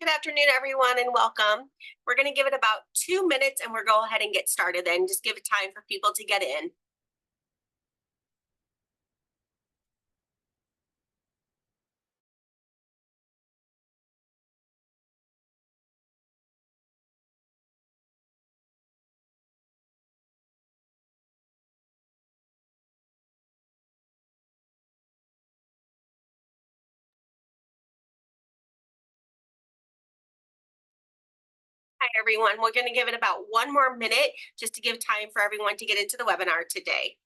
Good afternoon, everyone, and welcome. We're going to give it about 2 minutes and we'll go ahead and get started then. Just give it time for people to get in. Hi, everyone. We're going to give it about 1 more minute just to give time for everyone to get into the webinar today.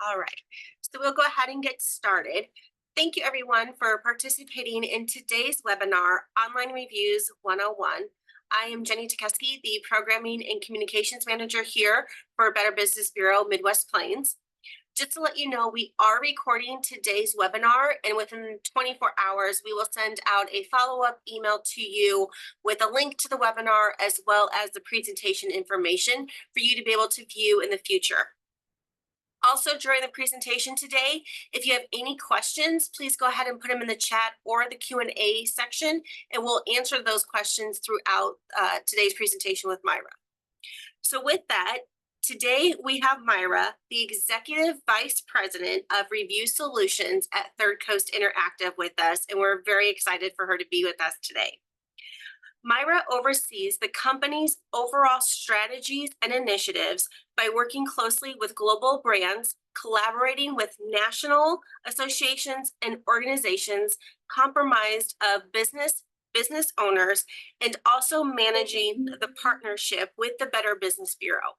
All right, so we'll go ahead and get started. Thank you, everyone, for participating in today's webinar, Online Reviews 101. I am Jenny Tukeski, the Programming and Communications Manager here for Better Business Bureau Midwest Plains. Just to let you know, we are recording today's webinar, and within 24 hours, we will send out a follow-up email to you with a link to the webinar as well as the presentation information for you to be able to view in the future. Also, during the presentation today, if you have any questions, please go ahead and put them in the chat or the Q&A section, and we'll answer those questions throughout today's presentation with Myra. So with that, today we have Myra, the Executive Vice President of Review Solutions at Third Coast Interactive with us, and we're very excited for her to be with us today. Myra oversees the company's overall strategies and initiatives by working closely with global brands, collaborating with national associations and organizations comprised of business owners, and also managing the partnership with the Better Business Bureau.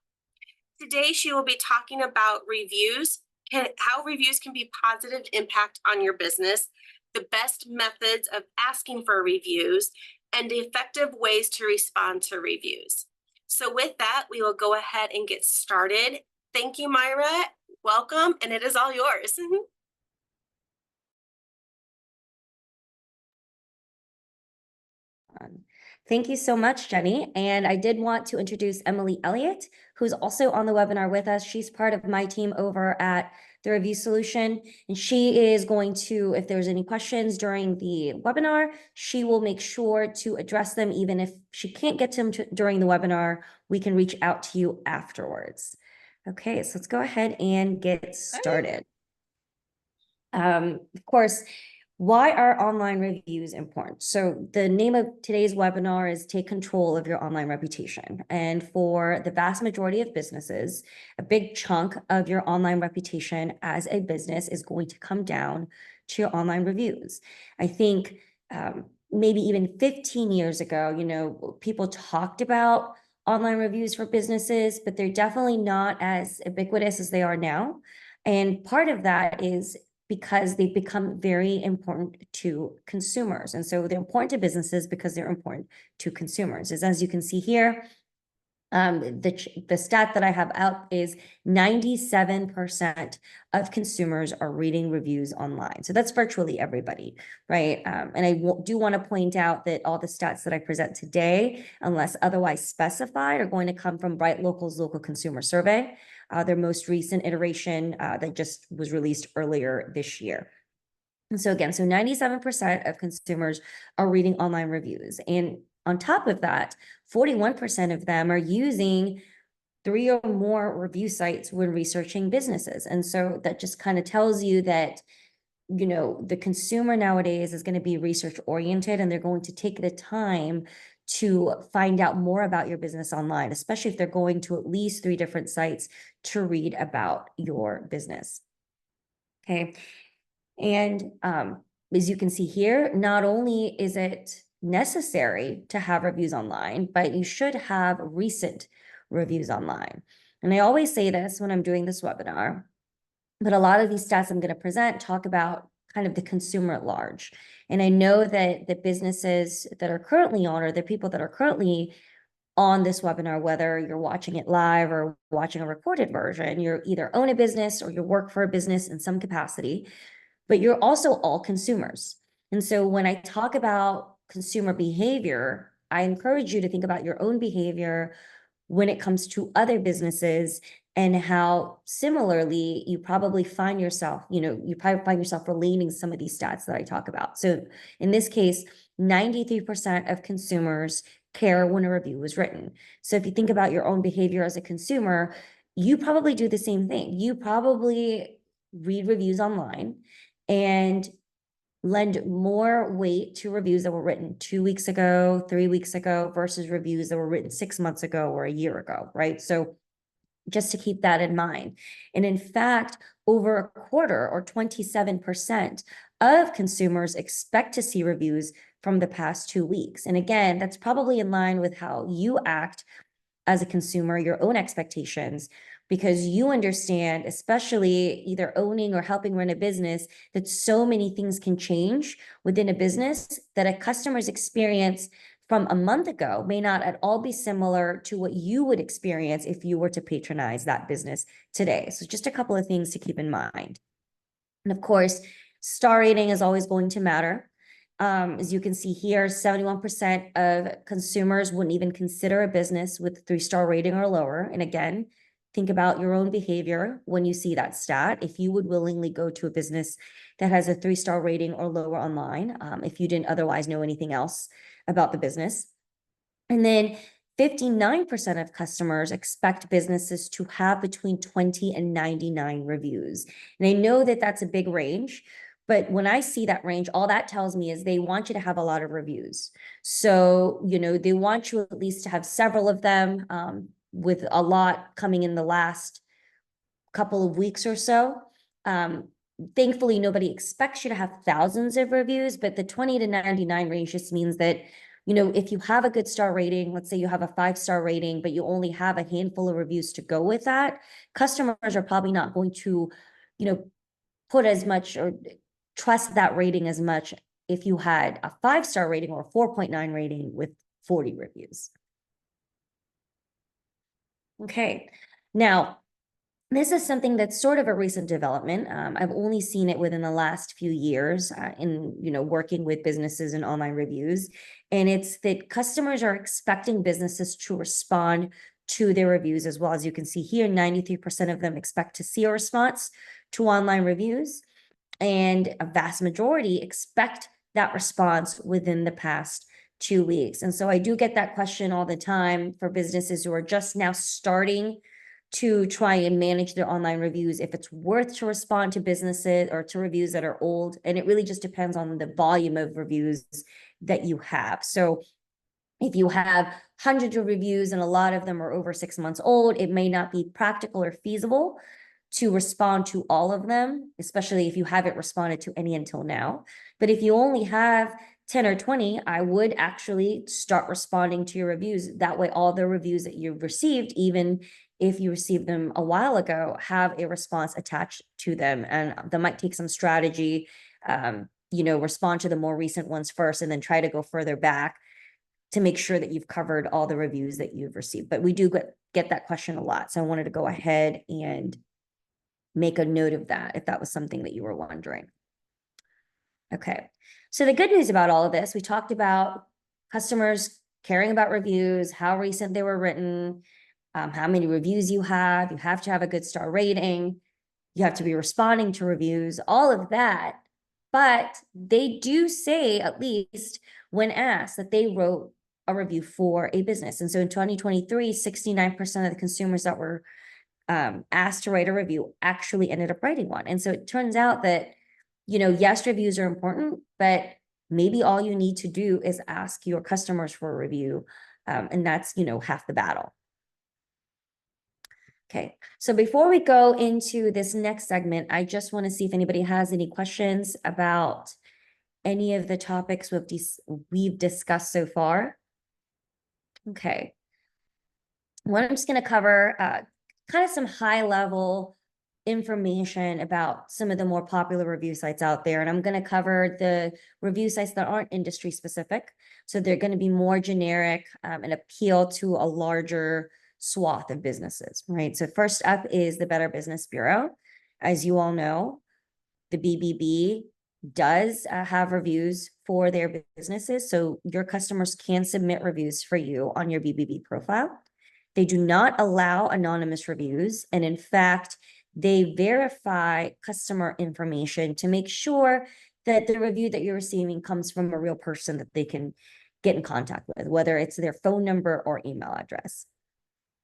Today, she will be talking about reviews, how reviews can be a positive impact on your business, the best methods of asking for reviews, and effective ways to respond to reviews. So with that, we will go ahead and get started. Thank you, Myra. Welcome, and it is all yours. Thank you so much, Jenny. And I did want to introduce Emily Elliott, who's also on the webinar with us. She's part of my team over at the Review Solution. And she is going to, if there's any questions during the webinar, she will make sure to address them. Even if she can't get to them during the webinar, we can reach out to you afterwards. Okay, so let's go ahead and get started. Of course, why are online reviews important? So the name of today's webinar is Take Control of Your Online Reputation. And for the vast majority of businesses, a big chunk of your online reputation as a business is going to come down to your online reviews. I think maybe even 15 years ago, people talked about online reviews for businesses, but they're definitely not as ubiquitous as they are now. And part of that is because they've become very important to consumers. And so they're important to businesses because they're important to consumers. As you can see here, the stat that I have out is 97% of consumers are reading reviews online. So that's virtually everybody, right? And I do want to point out that all the stats that I present today, unless otherwise specified, are going to come from Bright Local's Local Consumer Survey, their most recent iteration that just was released earlier this year. And so again, 97% of consumers are reading online reviews. And on top of that, 41% of them are using 3 or more review sites when researching businesses. And so that just kind of tells you that, the consumer nowadays is going to be research oriented, and they're going to take the time to find out more about your business online, especially if they're going to at least 3 different sites to read about your business. Okay. And as you can see here, not only is it necessary to have reviews online, but you should have recent reviews online. And I always say this when I'm doing this webinar, but a lot of these stats I'm going to present talk about kind of the consumer at large. And I know that the businesses that are currently on, or the people that are currently on this webinar, whether you're watching it live or watching a recorded version. You're either own a business or you work for a business in some capacity, but you're also all consumers. And so when I talk about consumer behavior, I encourage you to think about your own behavior when it comes to other businesses, and how similarly you probably find yourself, you probably find yourself relating some of these stats that I talk about. So in this case, 93% of consumers care when a review is written. So if you think about your own behavior as a consumer, you probably do the same thing. You probably read reviews online and lend more weight to reviews that were written 2 weeks ago, 3 weeks ago, versus reviews that were written 6 months ago or a year ago, right? So just to keep that in mind. And in fact, over a quarter, or 27% of consumers, expect to see reviews from the past 2 weeks. And again, that's probably in line with how you act as a consumer, your own expectations, because you understand, especially either owning or helping run a business, that so many things can change within a business, that a customer's experience from a month ago may not at all be similar to what you would experience if you were to patronize that business today. So just a couple of things to keep in mind. And of course, star rating is always going to matter. As you can see here, 71% of consumers wouldn't even consider a business with 3-star rating or lower. And again, think about your own behavior when you see that stat. If you would willingly go to a business that has a 3-star rating or lower online, if you didn't otherwise know anything else about the business. And then 59% of customers expect businesses to have between 20 and 99 reviews. And I know that that's a big range, but when I see that range, all that tells me is they want you to have a lot of reviews. So, they want you at least to have several of them, with a lot coming in the last couple of weeks or so. Thankfully, nobody expects you to have thousands of reviews, but the 20 to 99 range just means that, if you have a good star rating, let's say you have a 5-star rating, but you only have a handful of reviews to go with that, customers are probably not going to, put as much or trust that rating as much if you had a 5-star rating or a 4.9 rating with 40 reviews. Okay, now, this is something that's sort of a recent development. I've only seen it within the last few years, in working with businesses and online reviews, and it's that customers are expecting businesses to respond to their reviews as well. As you can see here, 93% of them expect to see a response to online reviews, and a vast majority expect that response within the past 2 weeks. And so I do get that question all the time for businesses who are just now starting to try and manage their online reviews, if it's worth to respond to businesses or to reviews that are old. And it really just depends on the volume of reviews that you have. So if you have hundreds of reviews and a lot of them are over 6 months old, it may not be practical or feasible to respond to all of them, especially if you haven't responded to any until now. But if you only have 10 or 20, I would actually start responding to your reviews. That way, all the reviews that you've received, even if you received them a while ago, have a response attached to them. And that might take some strategy, respond to the more recent ones first and then try to go further back to make sure that you've covered all the reviews that you've received. But we do get that question a lot. So I wanted to go ahead and make a note of that if that was something that you were wondering. Okay, so the good news about all of this, we talked about customers caring about reviews, how recent they were written, how many reviews you have to have a good star rating, you have to be responding to reviews, all of that. But they do say, at least when asked, that they wrote a review for a business. And so in 2023, 69% of the consumers that were asked to write a review actually ended up writing one. And so it turns out that, yes, reviews are important, but maybe all you need to do is ask your customers for a review. And that's, half the battle. Okay, so before we go into this next segment, I just want to see if anybody has any questions about any of the topics we've discussed so far. Okay. What I'm just going to cover, kind of some high level information about some of the more popular review sites out there. And I'm going to cover the review sites that aren't industry specific. So they're going to be more generic and appeal to a larger swath of businesses, right? So first up is the Better Business Bureau. As you all know, the BBB does have reviews for their businesses. So your customers can submit reviews for you on your BBB profile. They do not allow anonymous reviews. And in fact, they verify customer information to make sure that the review that you're receiving comes from a real person that they can get in contact with, whether it's their phone number or email address.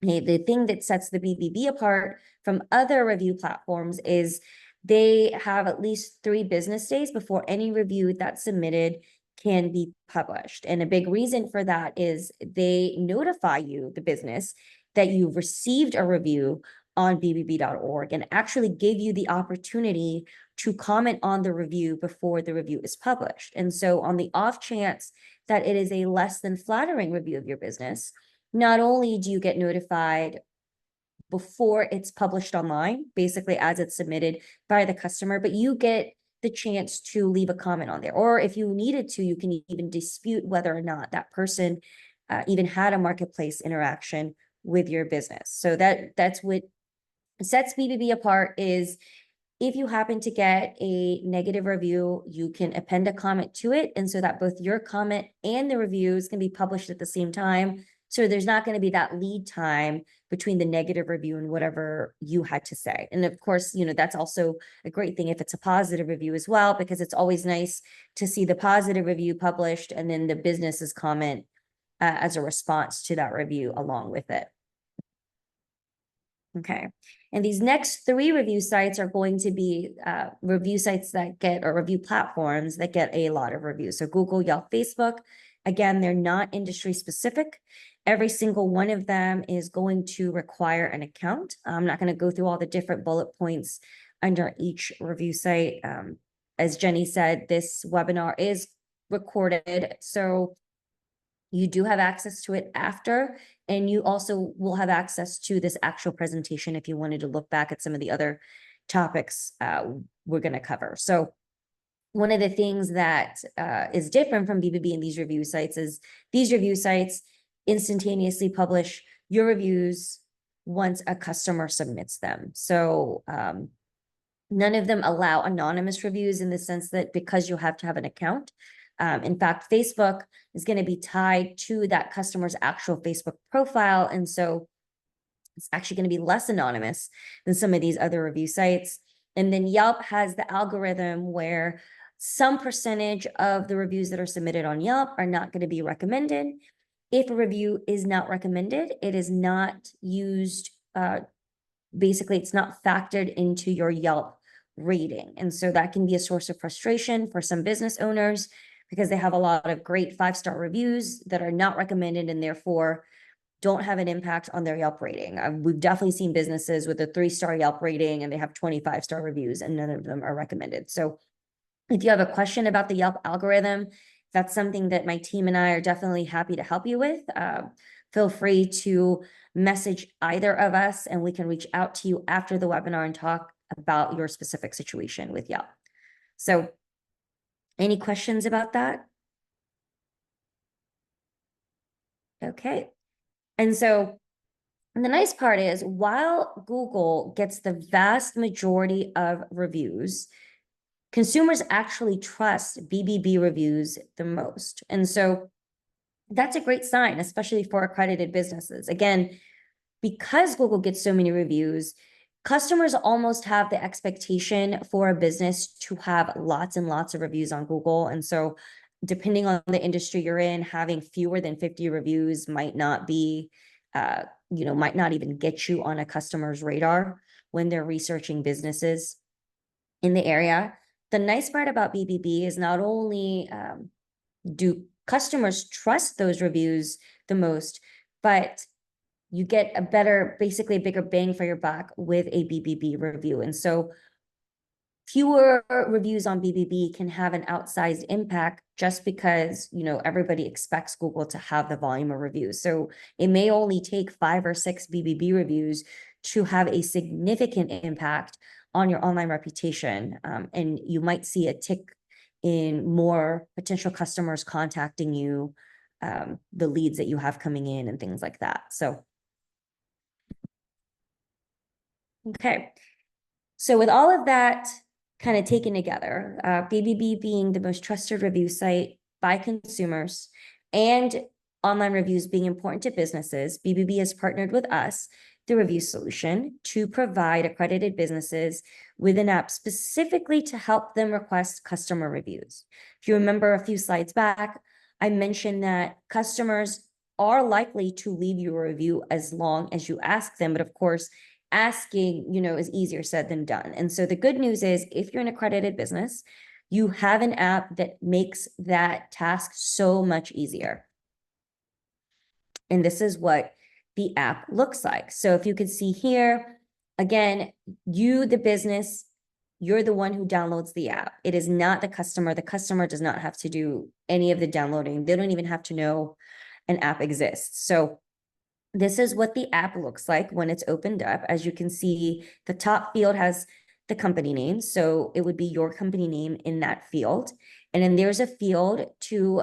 The thing that sets the BBB apart from other review platforms is they have at least 3 business days before any review that's submitted can be published. And a big reason for that is they notify you, the business, that you've received a review on bbb.org and actually give you the opportunity to comment on the review before the review is published. And so on the off chance that it is a less than flattering review of your business, not only do you get notified before it's published online, basically as it's submitted by the customer, but you get the chance to leave a comment on there. Or if you needed to, you can even dispute whether or not that person even had a marketplace interaction with your business. So that's what sets BBB apart is if you happen to get a negative review, you can append a comment to it. And so that both your comment and the reviews can be published at the same time. So there's not going to be that lead time between the negative review and whatever you had to say. And of course, that's also a great thing if it's a positive review as well, because it's always nice to see the positive review published and then the business's comment as a response to that review along with it. Okay. And these next 3 review sites are going to be review sites that get, or review platforms that get a lot of reviews. So Google, Yelp, Facebook, again, they're not industry specific. Every single one of them is going to require an account. I'm not going to go through all the different bullet points under each review site. As Jenny said, this webinar is recorded. So you do have access to it after, and you also will have access to this actual presentation if you wanted to look back at some of the other topics we're going to cover. So one of the things that is different from BBB and these review sites is these review sites instantaneously publish your reviews once a customer submits them. So none of them allow anonymous reviews in the sense that because you have to have an account. In fact, Facebook is going to be tied to that customer's actual Facebook profile. And so it's actually going to be less anonymous than some of these other review sites. And then Yelp has the algorithm where some percentage of the reviews that are submitted on Yelp are not going to be recommended. If a review is not recommended, it is not used, basically it's not factored into your Yelp rating. And so that can be a source of frustration for some business owners because they have a lot of great 5-star reviews that are not recommended and therefore don't have an impact on their Yelp rating. We've definitely seen businesses with a 3-star Yelp rating and they have 25-star reviews and none of them are recommended. So if you have a question about the Yelp algorithm, that's something that my team and I are definitely happy to help you with. Feel free to message either of us and we can reach out to you after the webinar and talk about your specific situation with Yelp. So any questions about that? Okay. And so the nice part is while Google gets the vast majority of reviews, consumers actually trust BBB reviews the most. And so that's a great sign, especially for accredited businesses. Again, because Google gets so many reviews, customers almost have the expectation for a business to have lots and lots of reviews on Google. And so depending on the industry you're in, having fewer than 50 reviews might not be, might not even get you on a customer's radar when they're researching businesses in the area. The nice part about BBB is not only do customers trust those reviews the most, but you get a better, basically a bigger bang for your buck with a BBB review. And so fewer reviews on BBB can have an outsized impact just because, everybody expects Google to have the volume of reviews. So it may only take 5 or 6 BBB reviews to have a significant impact on your online reputation. And you might see a tick in more potential customers contacting you, the leads that you have coming in and things like that. So, okay. So with all of that kind of taken together, BBB being the most trusted review site by consumers and online reviews being important to businesses, BBB has partnered with us, the review solution, to provide accredited businesses with an app specifically to help them request customer reviews. If you remember a few slides back, I mentioned that customers are likely to leave you a review as long as you ask them, but of course, asking, is easier said than done. And so the good news is if you're an accredited business, you have an app that makes that task so much easier. And this is what the app looks like. So if you can see here, again, you, the business, you're the one who downloads the app. It is not the customer. The customer does not have to do any of the downloading. They don't even have to know an app exists. So this is what the app looks like when it's opened up. As you can see, the top field has the company name. So it would be your company name in that field. And then there's a field to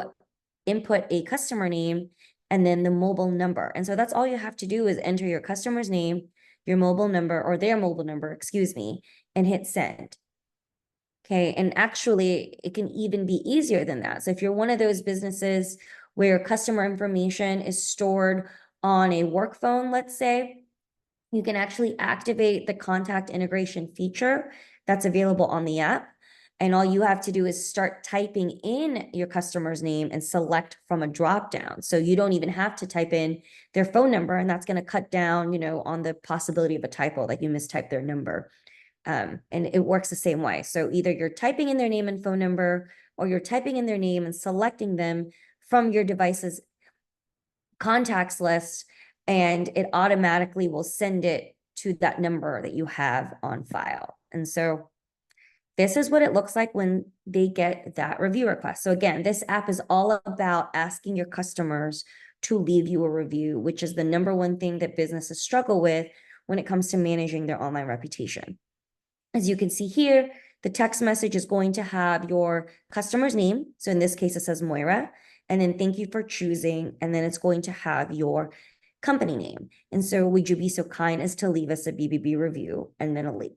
input a customer name and then the mobile number. And so that's all you have to do is enter your customer's name, your mobile number, or their mobile number, excuse me, and hit send. Okay, and actually it can even be easier than that. So if you're one of those businesses where customer information is stored on a work phone, let's say, you can actually activate the contact integration feature that's available on the app. And all you have to do is start typing in your customer's name and select from a drop down. So you don't even have to type in their phone number, and that's going to cut down, on the possibility of a typo, like you mistype their number. And it works the same way. So either you're typing in their name and phone number, or you're typing in their name and selecting them from your device's contacts list, and it automatically will send it to that number that you have on file. And so this is what it looks like when they get that review request. So again, this app is all about asking your customers to leave you a review, which is the number one thing that businesses struggle with when it comes to managing their online reputation. As you can see here, the text message is going to have your customer's name. So in this case, it says Moira, and then thank you for choosing. And then it's going to have your company name. And so would you be so kind as to leave us a BBB review and then a link.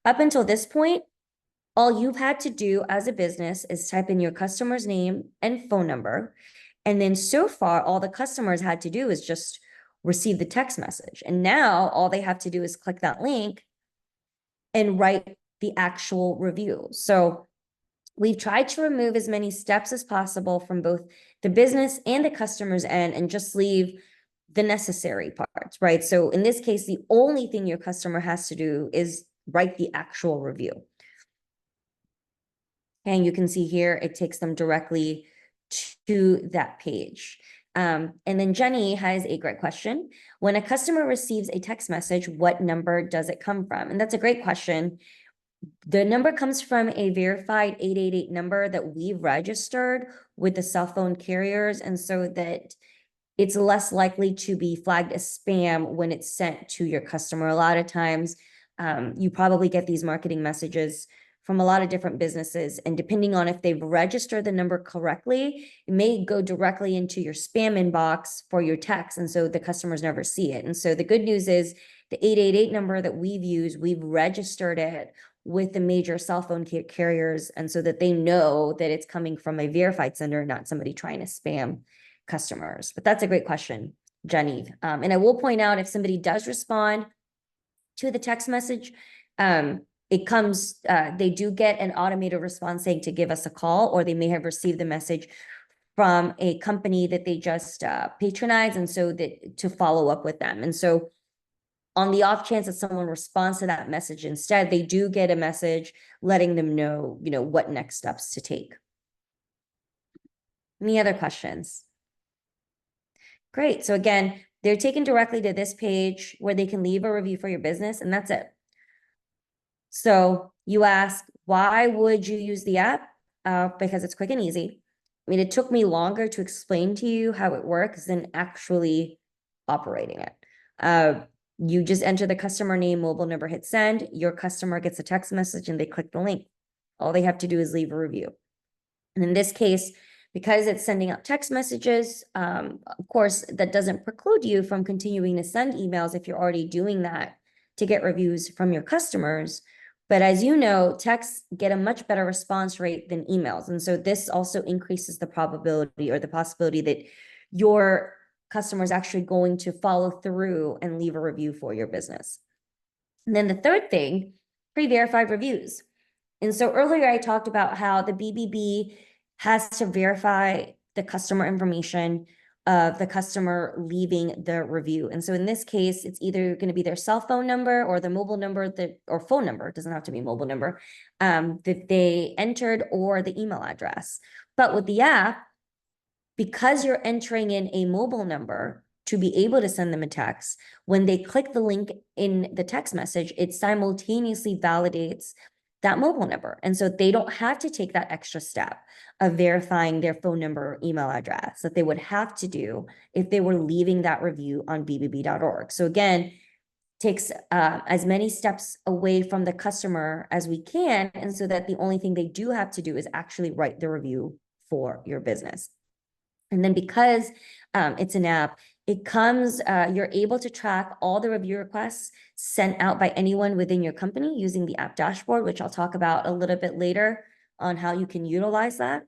Up until this point, all you've had to do as a business is type in your customer's name and phone number. And then so far, all the customers had to do is just receive the text message. And now all they have to do is click that link and write the actual review. So we've tried to remove as many steps as possible from both the business and the customer's end and just leave the necessary parts, right? So in this case, the only thing your customer has to do is write the actual review. And you can see here, it takes them directly to that page. And then Jenny has a great question. When a customer receives a text message, what number does it come from? And that's a great question. The number comes from a verified 888 number that we've registered with the cell phone carriers. And so that it's less likely to be flagged as spam when it's sent to your customer. A lot of times, you probably get these marketing messages from a lot of different businesses, and depending on if they've registered the number correctly, it may go directly into your spam inbox for your text, and so the customers never see it. And so the good news is the 888 number that we've used, we've registered it with the major cell phone carriers, and so that they know that it's coming from a verified sender, not somebody trying to spam customers. But that's a great question, Genevieve. And I will point out, if somebody does respond to the text message, it comes, they do get an automated response saying to give us a call, or they may have received the message from a company that they just patronize, and so that to follow up with them. And so on the off chance that someone responds to that message instead, they do get a message letting them know, what next steps to take. Any other questions? Great. So again, they're taken directly to this page where they can leave a review for your business, and that's it. So you ask, why would you use the app? Because it's quick and easy. I mean, it took me longer to explain to you how it works than actually operating it. You just enter the customer name, mobile number, hit send. Your customer gets a text message and they click the link. All they have to do is leave a review. And in this case, because it's sending out text messages, of course, that doesn't preclude you from continuing to send emails if you're already doing that to get reviews from your customers. But as you know, texts get a much better response rate than emails. And so this also increases the probability or the possibility that your customer is actually going to follow through and leave a review for your business. And then the third thing, pre-verified reviews. And so earlier I talked about how the BBB has to verify the customer information of the customer leaving the review. And so in this case, it's either going to be their cell phone number or the mobile number or phone number, it doesn't have to be mobile number, that they entered, or the email address. But with the app, because you're entering in a mobile number to be able to send them a text, when they click the link in the text message, it simultaneously validates that mobile number. And so they don't have to take that extra step of verifying their phone number or email address that they would have to do if they were leaving that review on bbb.org. So again, takes as many steps away from the customer as we can. And so that the only thing they do have to do is actually write the review for your business. And then because it's an app, it comes, you're able to track all the review requests sent out by anyone within your company using the app dashboard, which I'll talk about a little bit later on how you can utilize that.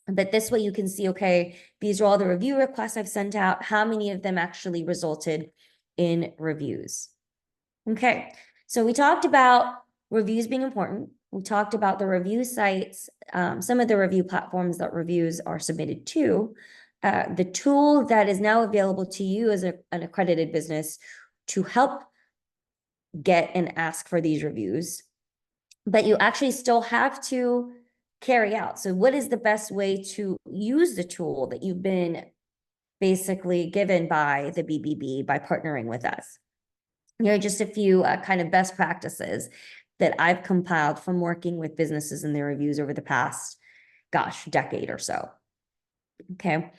But this way you can see, okay, these are all the review requests I've sent out. How many of them actually resulted in reviews? Okay, so we talked about reviews being important. We talked about the review sites, some of the review platforms that reviews are submitted to. The tool that is now available to you as an accredited business to help get and ask for these reviews, but you actually still have to carry out. So what is the best way to use the tool that you've been basically given by the BBB by partnering with us? Here are just a few kind of best practices that I've compiled from working with businesses and their reviews over the past, decade or so. Okay,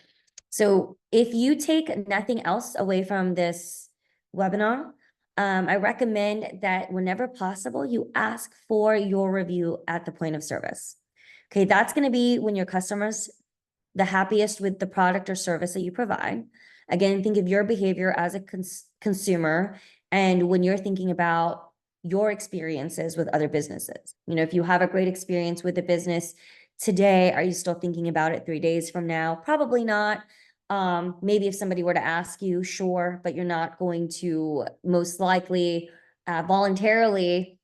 so if you take nothing else away from this webinar, I recommend that whenever possible, you ask for your review at the point of service. Okay, that's going to be when your customers the happiest with the product or service that you provide. Again, think of your behavior as a consumer, and when you're thinking about your experiences with other businesses. You know, if you have a great experience with a business today, are you still thinking about it 3 days from now? Probably not. Maybe if somebody were to ask you, sure, but you're not going to most likely voluntarily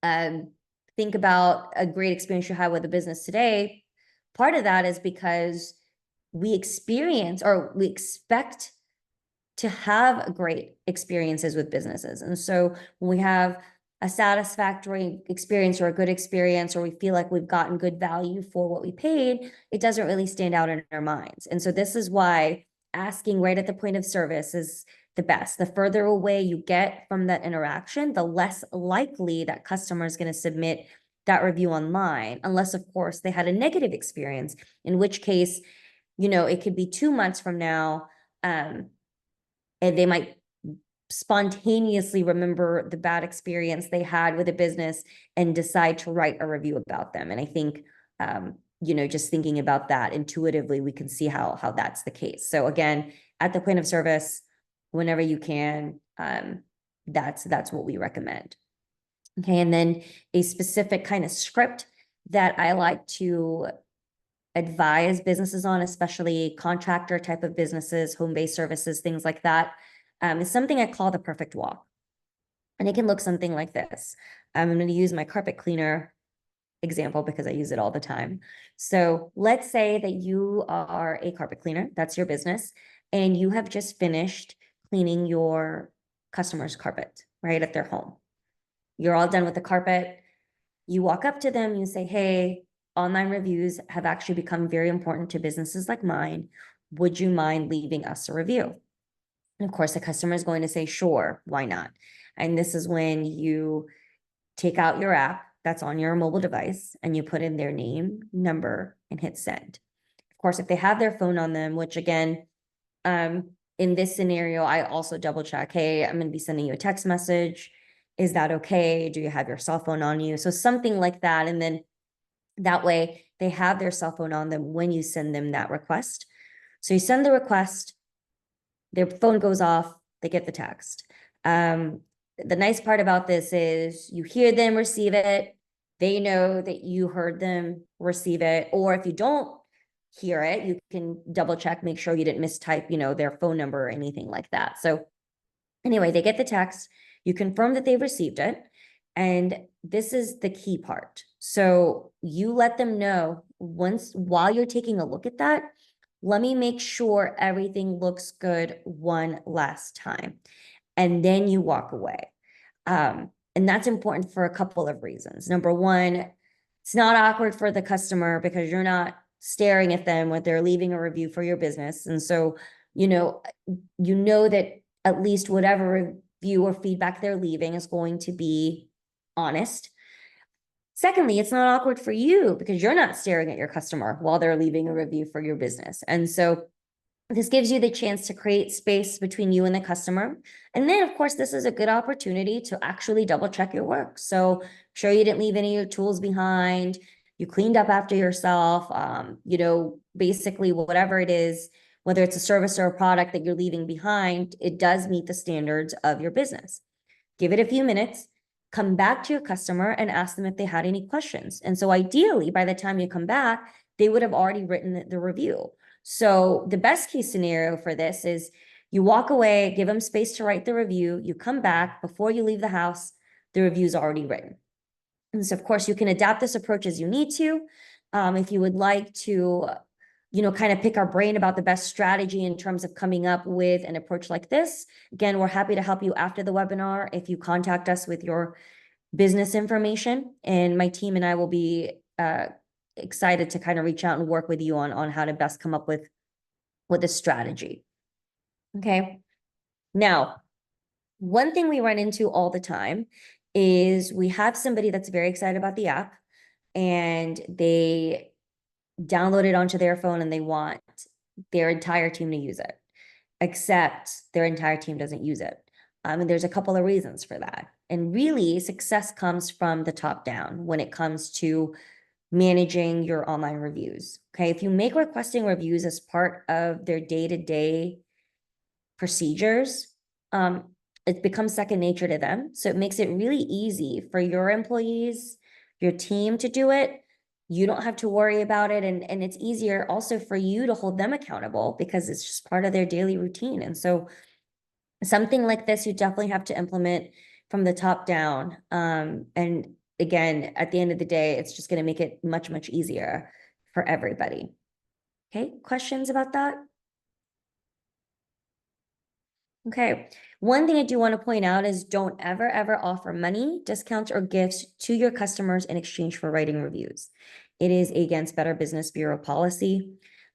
think about a great experience you had with a business today. Part of that is because we experience or we expect to have great experiences with businesses. And so when we have a satisfactory experience or a good experience, or we feel like we've gotten good value for what we paid, it doesn't really stand out in our minds. And so this is why asking right at the point of service is the best. The further away you get from that interaction, the less likely that customer is going to submit that review online, unless of course they had a negative experience, in which case, you know, it could be 2 months from now, and they might spontaneously remember the bad experience they had with a business and decide to write a review about them. And I think, you know, just thinking about that intuitively, we can see how that's the case. So again, at the point of service, whenever you can, that's what we recommend. Okay, and then a specific kind of script that I like to advise businesses on, especially contractor type of businesses, home-based services, things like that, is something I call the perfect walk. And it can look something like this. I'm going to use my carpet cleaner example because I use it all the time. So let's say that you are a carpet cleaner, that's your business, and you have just finished cleaning your customer's carpet, right, at their home. You're all done with the carpet. You walk up to them, you say, hey, online reviews have actually become very important to businesses like mine. Would you mind leaving us a review? And of course, the customer is going to say, sure, why not? And this is when you take out your app that's on your mobile device and you put in their name, number, and hit send. Of course, if they have their phone on them, which again, in this scenario, I also double check, hey, I'm going to be sending you a text message. Is that okay? Do you have your cell phone on you? So something like that. And then that way they have their cell phone on them when you send them that request. So you send the request, their phone goes off, they get the text. The nice part about this is you hear them receive it, they know that you heard them receive it, or if you don't hear it, you can double check, make sure you didn't mistype, their phone number or anything like that. So anyway, they get the text, you confirm that they've received it, and this is the key part. So you let them know while you're taking a look at that, let me make sure everything looks good one last time. And then you walk away. And that's important for a couple of reasons. Number one, it's not awkward for the customer because you're not staring at them when they're leaving a review for your business. And so, you know that at least whatever review or feedback they're leaving is going to be honest. Secondly, it's not awkward for you because you're not staring at your customer while they're leaving a review for your business. And so this gives you the chance to create space between you and the customer. And then, of course, this is a good opportunity to actually double check your work. So sure you didn't leave any of your tools behind, you cleaned up after yourself, basically whatever it is, whether it's a service or a product that you're leaving behind, it does meet the standards of your business. Give it a few minutes, come back to your customer and ask them if they had any questions. And so ideally, by the time you come back, they would have already written the review. So the best case scenario for this is you walk away, give them space to write the review, you come back before you leave the house, the review's already written. And so of course you can adapt this approach as you need to. If you would like to, kind of pick our brain about the best strategy in terms of coming up with an approach like this, again, we're happy to help you after the webinar if you contact us with your business information, and my team and I will be excited to kind of reach out and work with you on how to best come up with a strategy. Okay. Now, one thing we run into all the time is we have somebody that's very excited about the app and they download it onto their phone and they want their entire team to use it, except their entire team doesn't use it. And there's a couple of reasons for that. And really, success comes from the top down when it comes to managing your online reviews. Okay, if you make requesting reviews as part of their day-to-day procedures, it becomes second nature to them. So it makes it really easy for your employees, your team to do it. You don't have to worry about it. And it's easier also for you to hold them accountable because it's just part of their daily routine. And so something like this, you definitely have to implement from the top down. And again, at the end of the day, it's just going to make it much, much easier for everybody. Okay, questions about that? Okay, one thing I do want to point out is don't ever offer money, discounts, or gifts to your customers in exchange for writing reviews. It is against Better Business Bureau policy.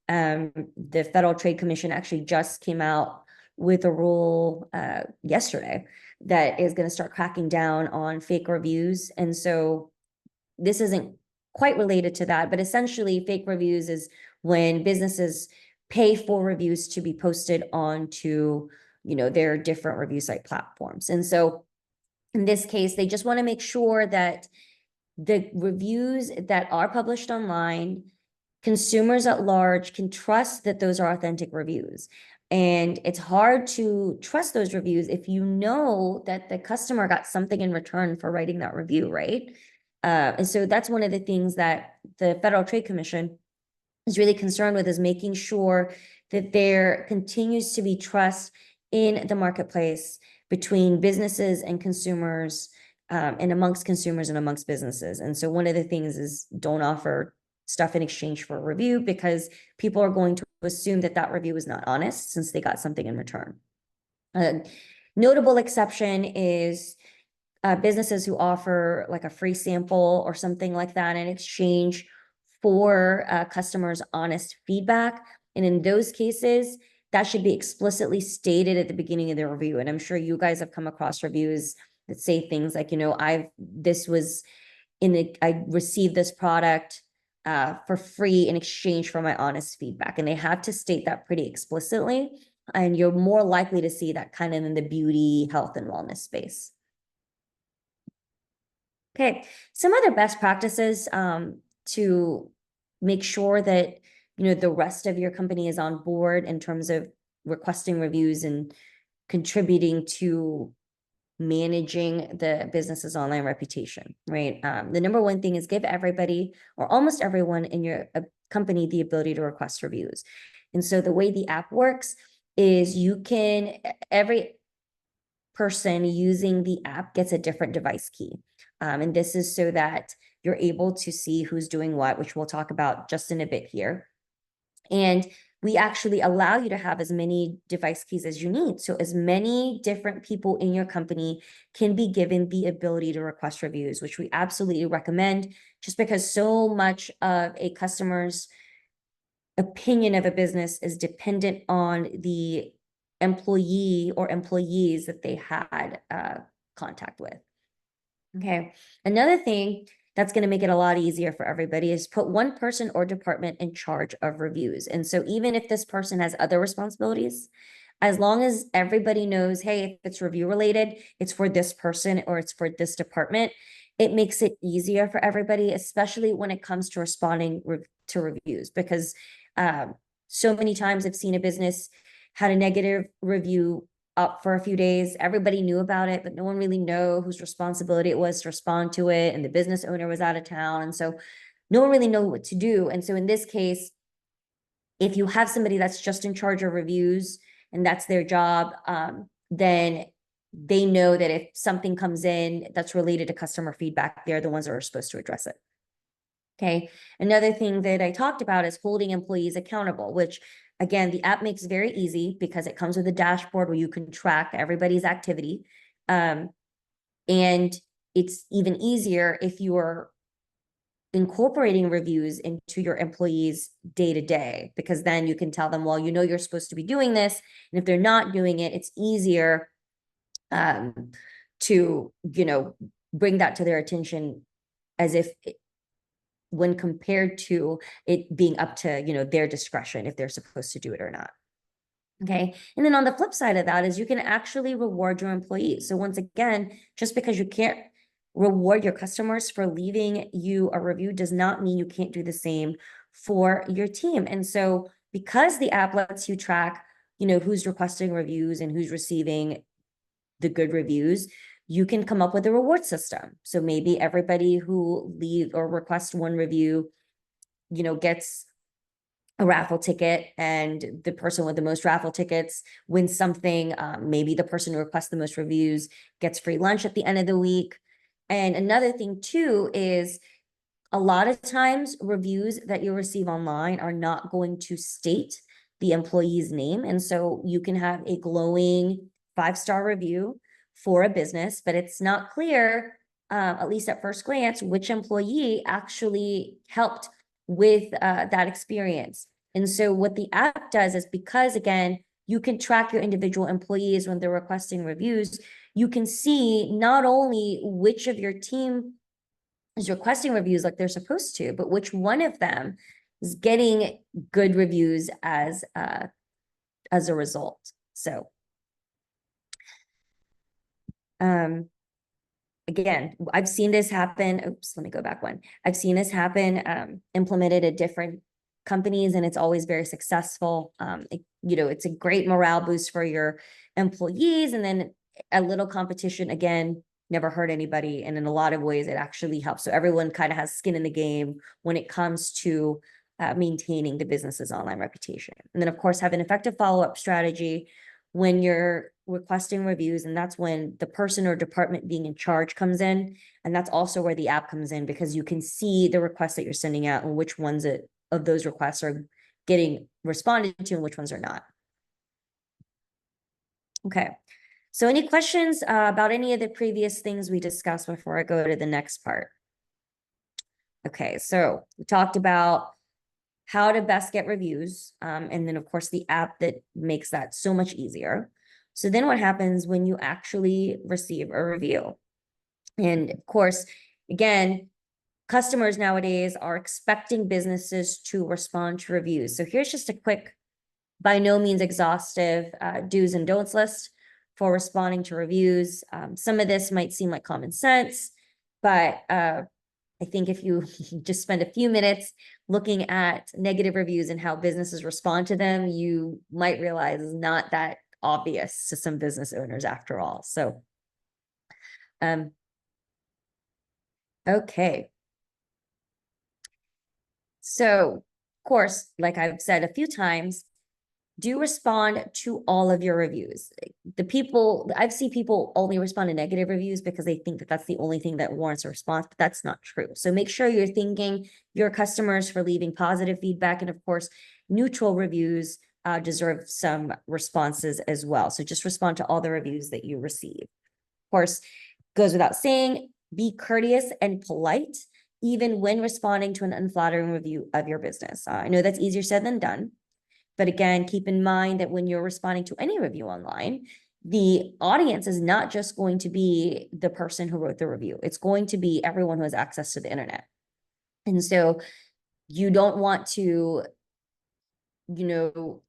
The Federal Trade Commission actually just came out with a rule yesterday that is going to start cracking down on fake reviews. And so this isn't quite related to that, but essentially fake reviews is when businesses pay for reviews to be posted onto their different review site platforms. And so in this case, they just want to make sure that the reviews that are published online, consumers at large can trust that those are authentic reviews. And it's hard to trust those reviews if you know that the customer got something in return for writing that review, right? And so that's one of the things that the Federal Trade Commission is really concerned with, is making sure that there continues to be trust in the marketplace between businesses and consumers, and amongst consumers and amongst businesses. And so one of the things is don't offer stuff in exchange for a review, because people are going to assume that that review is not honest since they got something in return. A notable exception is businesses who offer like a free sample or something like that in exchange for customers' honest feedback. And in those cases, that should be explicitly stated at the beginning of the review. And I'm sure you guys have come across reviews that say things like, I received this product for free in exchange for my honest feedback. And they have to state that pretty explicitly. And you're more likely to see that kind of in the beauty, health, and wellness space. Okay, some other best practices to make sure that the rest of your company is on board in terms of requesting reviews and contributing to managing the business's online reputation, right? The number one thing is give everybody or almost everyone in your company the ability to request reviews. And so the way the app works is every person using the app gets a different device key. And this is so that you're able to see who's doing what, which we'll talk about just in a bit here. And we actually allow you to have as many device keys as you need. So as many different people in your company can be given the ability to request reviews, which we absolutely recommend, just because so much of a customer's opinion of a business is dependent on the employee or employees that they had contact with. Okay, another thing that's going to make it a lot easier for everybody is put one person or department in charge of reviews. And so even if this person has other responsibilities, as long as everybody knows, hey, if it's review related, it's for this person or it's for this department, it makes it easier for everybody, especially when it comes to responding to reviews. Because so many times I've seen a business had a negative review up for a few days. Everybody knew about it, but no one really knew whose responsibility it was to respond to it. And the business owner was out of town. And so no one really knew what to do. And so in this case, if you have somebody that's just in charge of reviews and that's their job, then they know that if something comes in that's related to customer feedback, they're the ones that are supposed to address it. Okay. Another thing that I talked about is holding employees accountable, which again, the app makes very easy because it comes with a dashboard where you can track everybody's activity. And it's even easier if you're incorporating reviews into your employees day to day, because then you can tell them, well, you're supposed to be doing this. And if they're not doing it, it's easier to, bring that to their attention as if when compared to it being up to, their discretion if they're supposed to do it or not. Okay. And then on the flip side of that is you can actually reward your employees. So once again, just because you can't reward your customers for leaving you a review does not mean you can't do the same for your team. And so because the app lets you track, who's requesting reviews and who's receiving the good reviews, you can come up with a reward system. So maybe everybody who leave or requests one review, gets a raffle ticket, and the person with the most raffle tickets wins something. Maybe the person who requests the most reviews gets free lunch at the end of the week. And another thing too is a lot of times reviews that you receive online are not going to state the employee's name. And so you can have a glowing 5-star review for a business, but it's not clear, at least at first glance, which employee actually helped with that experience. And so what the app does is, because again, you can track your individual employees when they're requesting reviews, you can see not only which of your team is requesting reviews like they're supposed to, but which one of them is getting good reviews as a result. So again, I've seen this happen. Oops, let me go back one. I've seen this happen, implemented at different companies, and it's always very successful. It's a great morale boost for your employees. And then a little competition, again, never hurt anybody. And in a lot of ways, it actually helps. So everyone kind of has skin in the game when it comes to maintaining the business's online reputation. And then, of course, have an effective follow-up strategy when you're requesting reviews. And that's when the person or department being in charge comes in. And that's also where the app comes in, because you can see the requests that you're sending out and which ones of those requests are getting responded to and which ones are not. Okay. So any questions about any of the previous things we discussed before I go to the next part? Okay, so we talked about how to best get reviews. And then of course the app that makes that so much easier. So then what happens when you actually receive a review? And of course, again, customers nowadays are expecting businesses to respond to reviews. So here's just a quick by no means exhaustive do's and don'ts list for responding to reviews. Some of this might seem like common sense, but I think if you just spend a few minutes looking at negative reviews and how businesses respond to them, you might realize it's not that obvious to some business owners after all. So, okay. So, of course, like I've said a few times, do respond to all of your reviews. I've seen people only respond to negative reviews because they think that that's the only thing that warrants a response, but that's not true. So make sure you're thanking your customers for leaving positive feedback. And of course, neutral reviews deserve some responses as well. So just respond to all the reviews that you receive. Of course, goes without saying, be courteous and polite, even when responding to an unflattering review of your business. I know that's easier said than done. But again, keep in mind that when you're responding to any review online, the audience is not just going to be the person who wrote the review. It's going to be everyone who has access to the internet. And so you don't want to,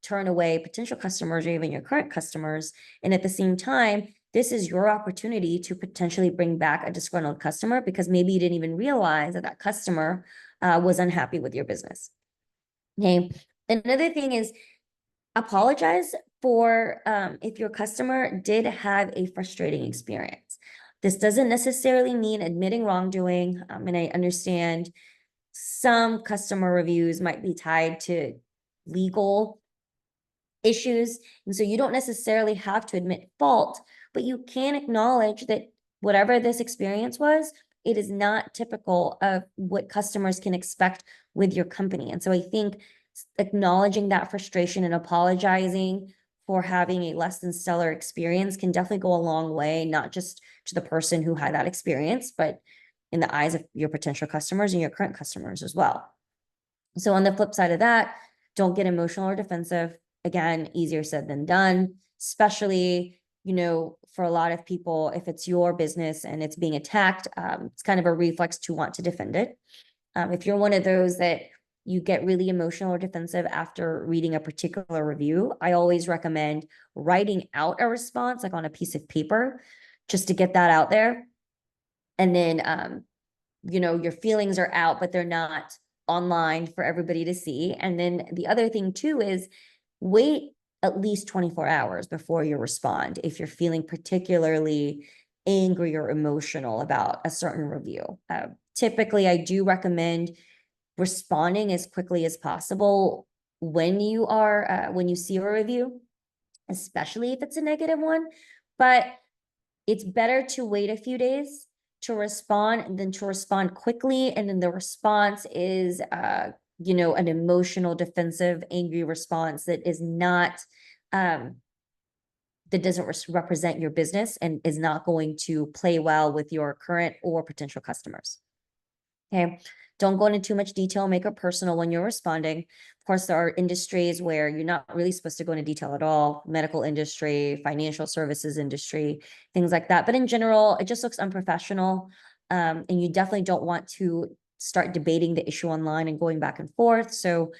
turn away potential customers or even your current customers. And at the same time, this is your opportunity to potentially bring back a disgruntled customer because maybe you didn't even realize that that customer was unhappy with your business. Okay. Another thing is apologize for if your customer did have a frustrating experience. This doesn't necessarily mean admitting wrongdoing. And I understand some customer reviews might be tied to legal issues. And so you don't necessarily have to admit fault, but you can acknowledge that whatever this experience was, it is not typical of what customers can expect with your company. And so I think acknowledging that frustration and apologizing for having a less than stellar experience can definitely go a long way, not just to the person who had that experience, but in the eyes of your potential customers and your current customers as well. So on the flip side of that, don't get emotional or defensive. Again, easier said than done, especially, for a lot of people, if it's your business and it's being attacked, it's kind of a reflex to want to defend it. If you're one of those that you get really emotional or defensive after reading a particular review, I always recommend writing out a response, like on a piece of paper, just to get that out there. And then, your feelings are out, but they're not online for everybody to see. And then the other thing too is wait at least 24 hours before you respond if you're feeling particularly angry or emotional about a certain review. Typically, I do recommend responding as quickly as possible when you see a review, especially if it's a negative one. But it's better to wait a few days to respond than to respond quickly. And then the response is, an emotional, defensive, angry response that is not, that doesn't represent your business and is not going to play well with your current or potential customers. Okay. Don't go into too much detail, make it personal when you're responding. Of course, there are industries where you're not really supposed to go into detail at all, medical industry, financial services industry, things like that. But in general, it just looks unprofessional. And you definitely don't want to start debating the issue online and going back and forth. So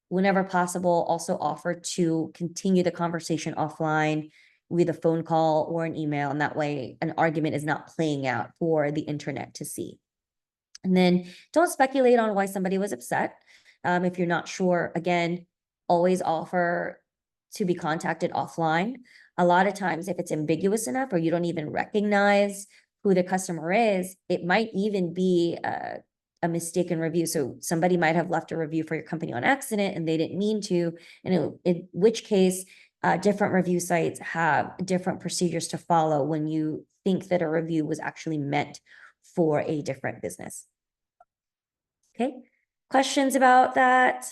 whenever possible, also offer to continue the conversation offline with a phone call or an email. And that way an argument is not playing out for the internet to see. And then don't speculate on why somebody was upset. If you're not sure, again, always offer to be contacted offline. A lot of times, if it's ambiguous enough or you don't even recognize who the customer is, it might even be a mistaken review. So somebody might have left a review for your company on accident and they didn't mean to, and in which case, different review sites have different procedures to follow when you think that a review was actually meant for a different business. Okay, questions about that?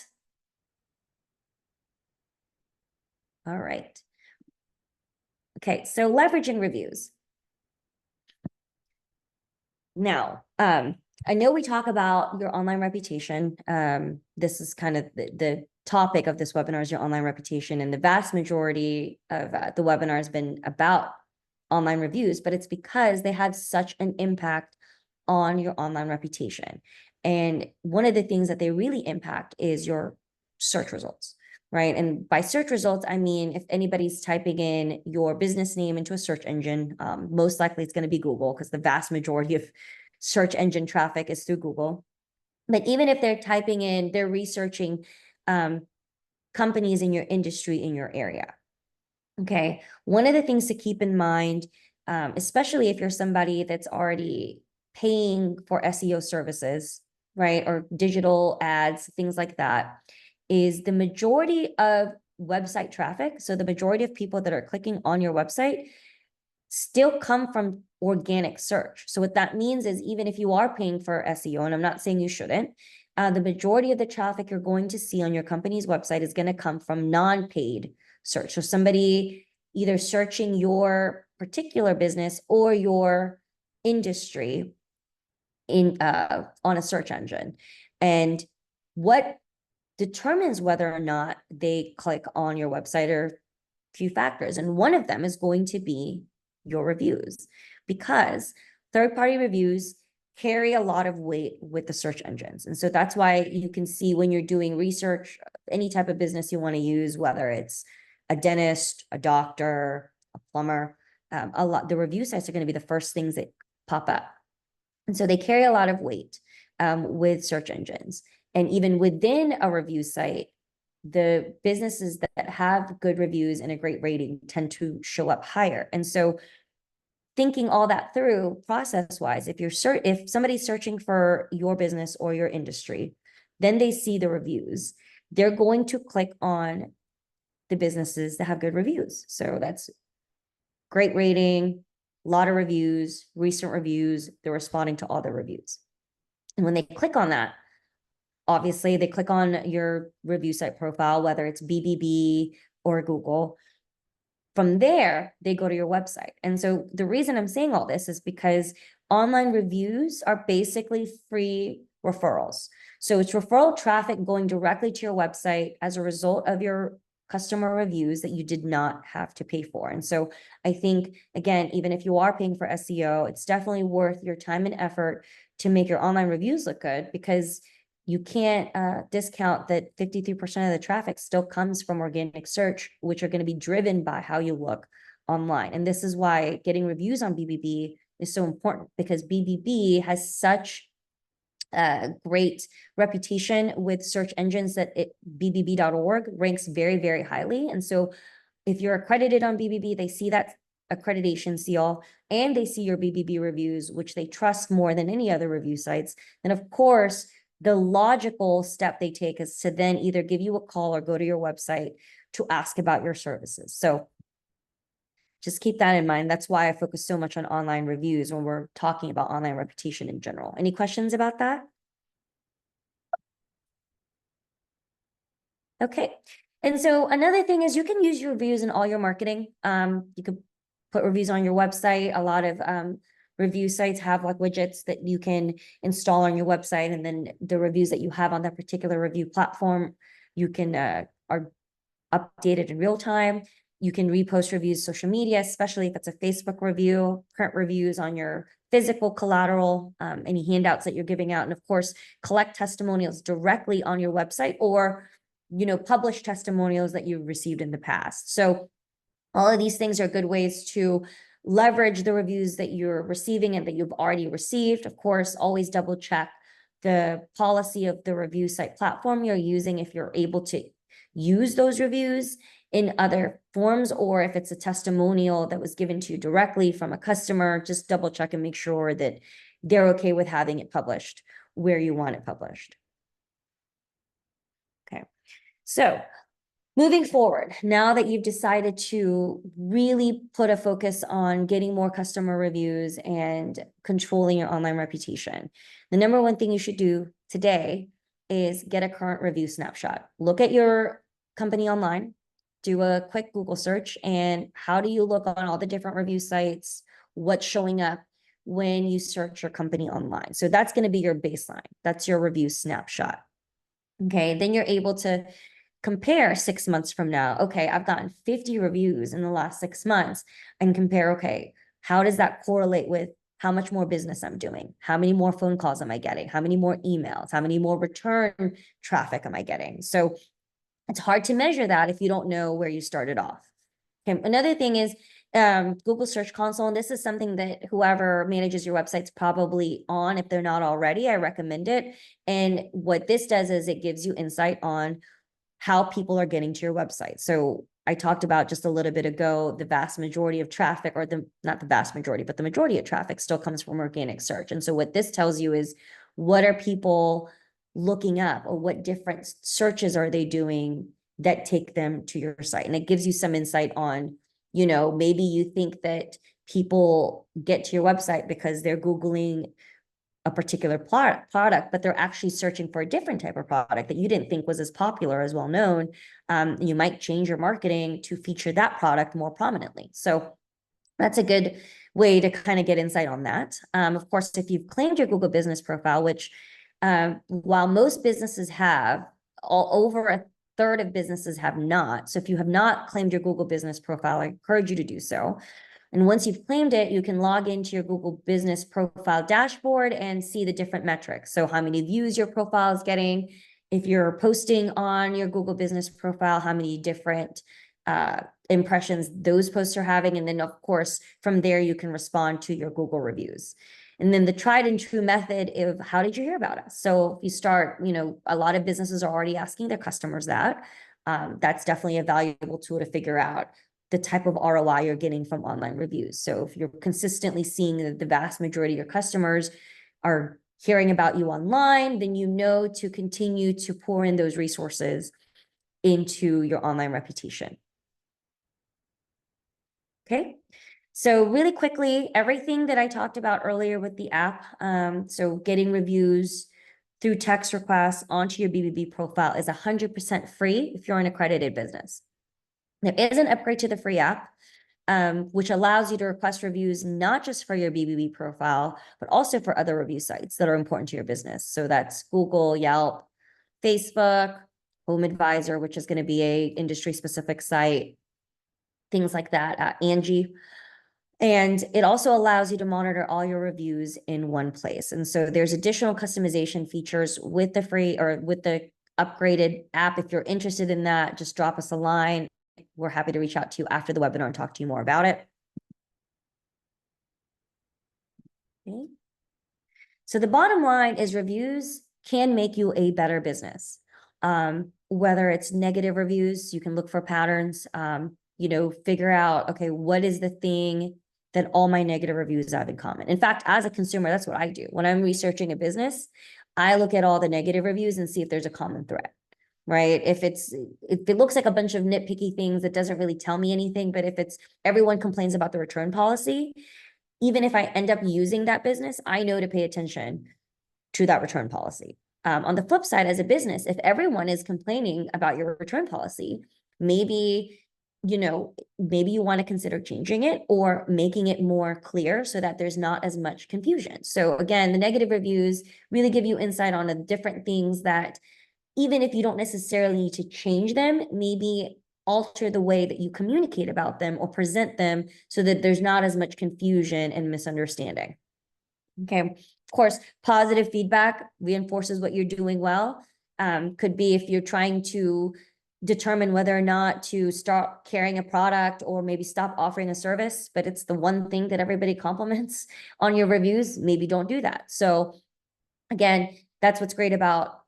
All right. Okay, so leveraging reviews. Now, I know we talk about your online reputation. This is kind of the topic of this webinar is your online reputation, and the vast majority of the webinar has been about online reviews, but it's because they have such an impact on your online reputation. And one of the things that they really impact is your search results, right? And by search results, I mean, if anybody's typing in your business name into a search engine, most likely it's going to be Google, because the vast majority of search engine traffic is through Google. But even if they're typing in, they're researching companies in your industry, in your area. Okay, one of the things to keep in mind, especially if you're somebody that's already paying for SEO services, right, or digital ads, things like that, is the majority of website traffic. So the majority of people that are clicking on your website still come from organic search. So what that means is, even if you are paying for SEO, and I'm not saying you shouldn't, the majority of the traffic you're going to see on your company's website is going to come from non-paid search. So somebody either searching your particular business or your industry in on a search engine. And what determines whether or not they click on your website are a few factors. And one of them is going to be your reviews, because third-party reviews carry a lot of weight with the search engines. And so that's why you can see, when you're doing research, any type of business you want to use, whether it's a dentist, a doctor, a plumber, the review sites are going to be the first things that pop up. And so they carry a lot of weight with search engines. And even within a review site, the businesses that have good reviews and a great rating tend to show up higher. And so thinking all that through process-wise, if somebody's searching for your business or your industry, then they see the reviews, they're going to click on the businesses that have good reviews. So that's great rating, a lot of reviews, recent reviews, they're responding to all the reviews. And when they click on that, obviously they click on your review site profile, whether it's BBB or Google. From there, they go to your website. And so the reason I'm saying all this is because online reviews are basically free referrals. So it's referral traffic going directly to your website as a result of your customer reviews that you did not have to pay for. And so I think, again, even if you are paying for SEO, it's definitely worth your time and effort to make your online reviews look good, because you can't discount that 53% of the traffic still comes from organic search, which are going to be driven by how you look online. And this is why getting reviews on BBB is so important, because BBB has such a great reputation with search engines that bbb.org ranks very, very highly. And so if you're accredited on BBB, they see that accreditation seal and they see your BBB reviews, which they trust more than any other review sites. And of course, the logical step they take is to then either give you a call or go to your website to ask about your services. So just keep that in mind. That's why I focus so much on online reviews when we're talking about online reputation in general. Any questions about that? Okay. And so another thing is, you can use your reviews in all your marketing. You could put reviews on your website. A lot of review sites have like widgets that you can install on your website, and then the reviews that you have on that particular review platform, you can are updated in real time. You can repost reviews social media, especially if it's a Facebook review, print reviews on your physical collateral, any handouts that you're giving out, and of course, collect testimonials directly on your website, or publish testimonials that you've received in the past. So all of these things are good ways to leverage the reviews that you're receiving and that you've already received. Of course, always double check the policy of the review site platform you're using, if you're able to use those reviews in other forms, or if it's a testimonial that was given to you directly from a customer, just double check and make sure that they're okay with having it published where you want it published. Okay. So moving forward, now that you've decided to really put a focus on getting more customer reviews and controlling your online reputation, the number one thing you should do today is get a current review snapshot. Look at your company online, do a quick Google search, and how do you look on all the different review sites, what's showing up when you search your company online. So that's going to be your baseline. That's your review snapshot. Okay, then you're able to compare 6 months from now. Okay, I've gotten 50 reviews in the last 6 months, and compare, okay, how does that correlate with how much more business I'm doing? How many more phone calls am I getting? How many more emails? How many more return traffic am I getting? So It's hard to measure that if you don't know where you started off. Okay, another thing is Google Search Console, and this is something that whoever manages your website's probably on. If they're not already, I recommend it. And what this does is it gives you insight on how people are getting to your website. So I talked about just a little bit ago, the vast majority of traffic, or not the vast majority, but the majority of traffic still comes from organic search. And so what this tells you is, what are people looking up, or what different searches are they doing that take them to your site? And it gives you some insight on, maybe you think that people get to your website because they're Googling a particular product, but they're actually searching for a different type of product that you didn't think was as popular, as well known. You might change your marketing to feature that product more prominently. So that's a good way to kind of get insight on that. Of course, if you've claimed your Google business profile, which while most businesses have, over a third of businesses have not. So if you have not claimed your Google business profile, I encourage you to do so. And once you've claimed it, you can log into your Google business profile dashboard and see the different metrics. So how many views your profile is getting, if you're posting on your Google business profile, how many different impressions those posts are having. And then of course, from there, you can respond to your Google reviews. And then the tried and true method of, how did you hear about us? So if you start, a lot of businesses are already asking their customers that. That's definitely a valuable tool to figure out the type of ROI you're getting from online reviews. So if you're consistently seeing that the vast majority of your customers are hearing about you online, then you know to continue to pour in those resources into your online reputation. Okay. So really quickly, everything that I talked about earlier with the app, so getting reviews through text requests onto your BBB profile is 100% free if you're an accredited business. There is an upgrade to the free app, which allows you to request reviews not just for your BBB profile, but also for other review sites that are important to your business. So that's Google, Yelp, Facebook, Home Advisor, which is going to be a industry-specific site, things like that, Angie. And it also allows you to monitor all your reviews in one place. And so there's additional customization features with the free or with the upgraded app. If you're interested in that, just drop us a line. We're happy to reach out to you after the webinar and talk to you more about it. Okay. So the bottom line is, reviews can make you a better business. Whether it's negative reviews, you can look for patterns, figure out, okay, what is the thing that all my negative reviews have in common? In fact, as a consumer, that's what I do. When I'm researching a business, I look at all the negative reviews and see if there's a common thread, right? If it looks like a bunch of nitpicky things, it doesn't really tell me anything. But if it's everyone complains about the return policy, even if I end up using that business, I know to pay attention to that return policy. On the flip side, as a business, if everyone is complaining about your return policy, maybe you want to consider changing it or making it more clear so that there's not as much confusion. So again, the negative reviews really give you insight on the different things that, even if you don't necessarily need to change them, maybe alter the way that you communicate about them or present them so that there's not as much confusion and misunderstanding. Okay. Of course, positive feedback reinforces what you're doing well. Could be if you're trying to determine whether or not to start carrying a product or maybe stop offering a service, but it's the one thing that everybody compliments on your reviews, maybe don't do that. So again, that's what's great about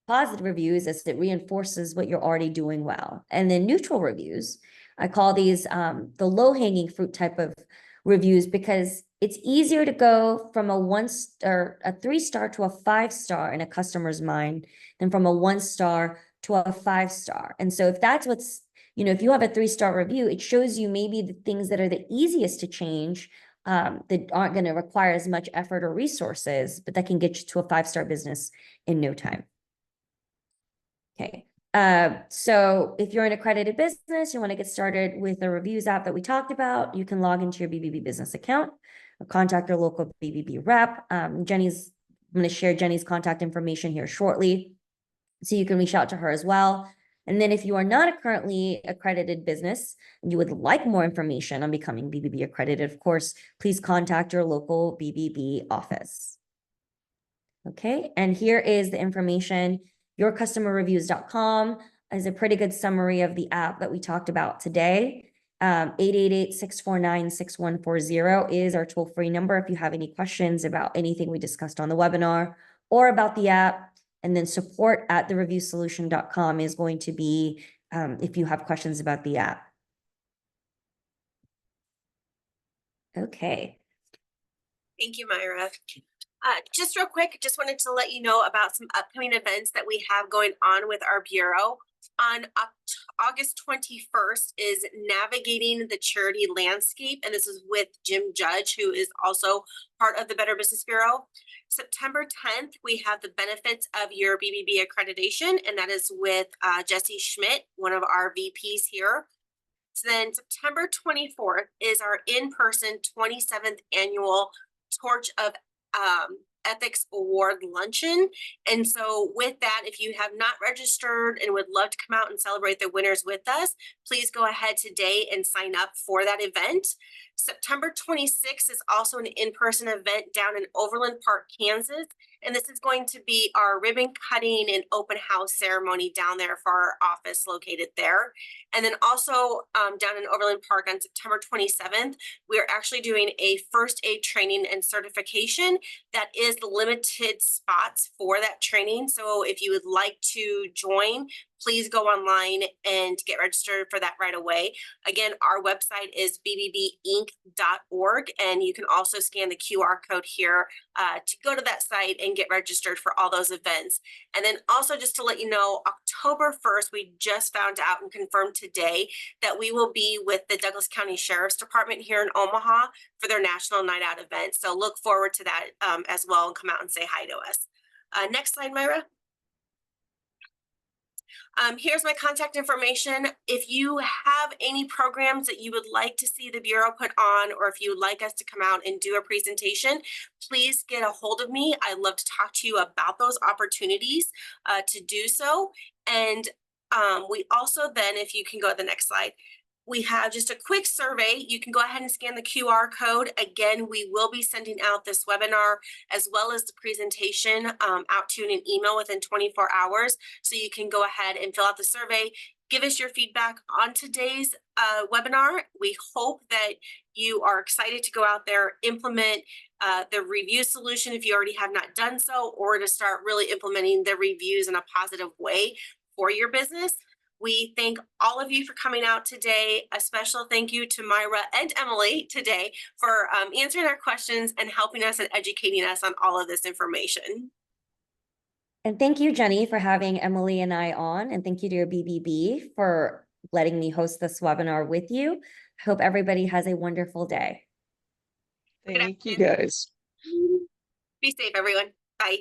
positive reviews, is it reinforces what you're already doing well. And then neutral reviews, I call these the low-hanging fruit type of reviews, because it's easier to go from a 1-star, a 3-star to a 5-star in a customer's mind than from a 1-star to a 5-star. And so if that's what's, if you have a 3-star review, it shows you maybe the things that are the easiest to change, that aren't going to require as much effort or resources, but that can get you to a 5-star business in no time. Okay. So if you're an accredited business, you want to get started with the reviews app that we talked about, you can log into your BBB business account or contact your local BBB rep. I'm going to share Jenny's contact information here shortly, so you can reach out to her as well. And then if you are not a currently accredited business and you would like more information on becoming BBB accredited, of course, please contact your local BBB office. Okay. And here is the information: yourcustomerreviews.com. is a pretty good summary of the app that we talked about today. 888-649-6140 is our toll-free number if you have any questions about anything we discussed on the webinar or about the app. And then support@thereviewsolution.com is going to be if you have questions about the app. Okay. Thank you, Myra. Just real quick, just wanted to let you know about some upcoming events that we have going on with our Bureau. On August 21st is Navigating the Charity Landscape, and this is with Jim Judge, who is also part of the Better Business Bureau. September 10th, we have the benefits of your BBB accreditation, and that is with Jesse Schmidt, one of our VPs here. So then September 24th is our in-person 27th annual Torch of Ethics Award Luncheon. And so with that, if you have not registered and would love to come out and celebrate the winners with us, please go ahead today and sign up for that event. September 26th is also an in-person event down in Overland Park, Kansas. And this is going to be our ribbon cutting and open house ceremony down there for our office located there. And then also down in Overland Park on September 27th, we're actually doing a first aid training and certification that is limited spots for that training. So if you would like to join, please go online and get registered for that right away. Again, our website is bbbinc.org, and you can also scan the QR code here to go to that site and get registered for all those events. And then also just to let you know, October 1st, we just found out and confirmed today that we will be with the Douglas County Sheriff's Department here in Omaha for their National Night Out event. So look forward to that as well, and come out and say hi to us. Next slide, Myra. Here's my contact information. If you have any programs that you would like to see the Bureau put on, or if you would like us to come out and do a presentation, please get a hold of me. I'd love to talk to you about those opportunities to do so. And we also then, if you can go to the next slide, we have just a quick survey. You can go ahead and scan the QR code. Again, we will be sending out this webinar as well as the presentation out to you in an email within 24 hours. So you can go ahead and fill out the survey. Give us your feedback on today's webinar. We hope that you are excited to go out there, implement the review solution if you already have not done so, or to start really implementing the reviews in a positive way for your business. We thank all of you for coming out today. A special thank you to Myra and Emily today for answering our questions and helping us and educating us on all of this information. And thank you, Jenny, for having Emily and I on. And thank you to your BBB for letting me host this webinar with you. I hope everybody has a wonderful day. Thank you, guys. Be safe, everyone. Bye.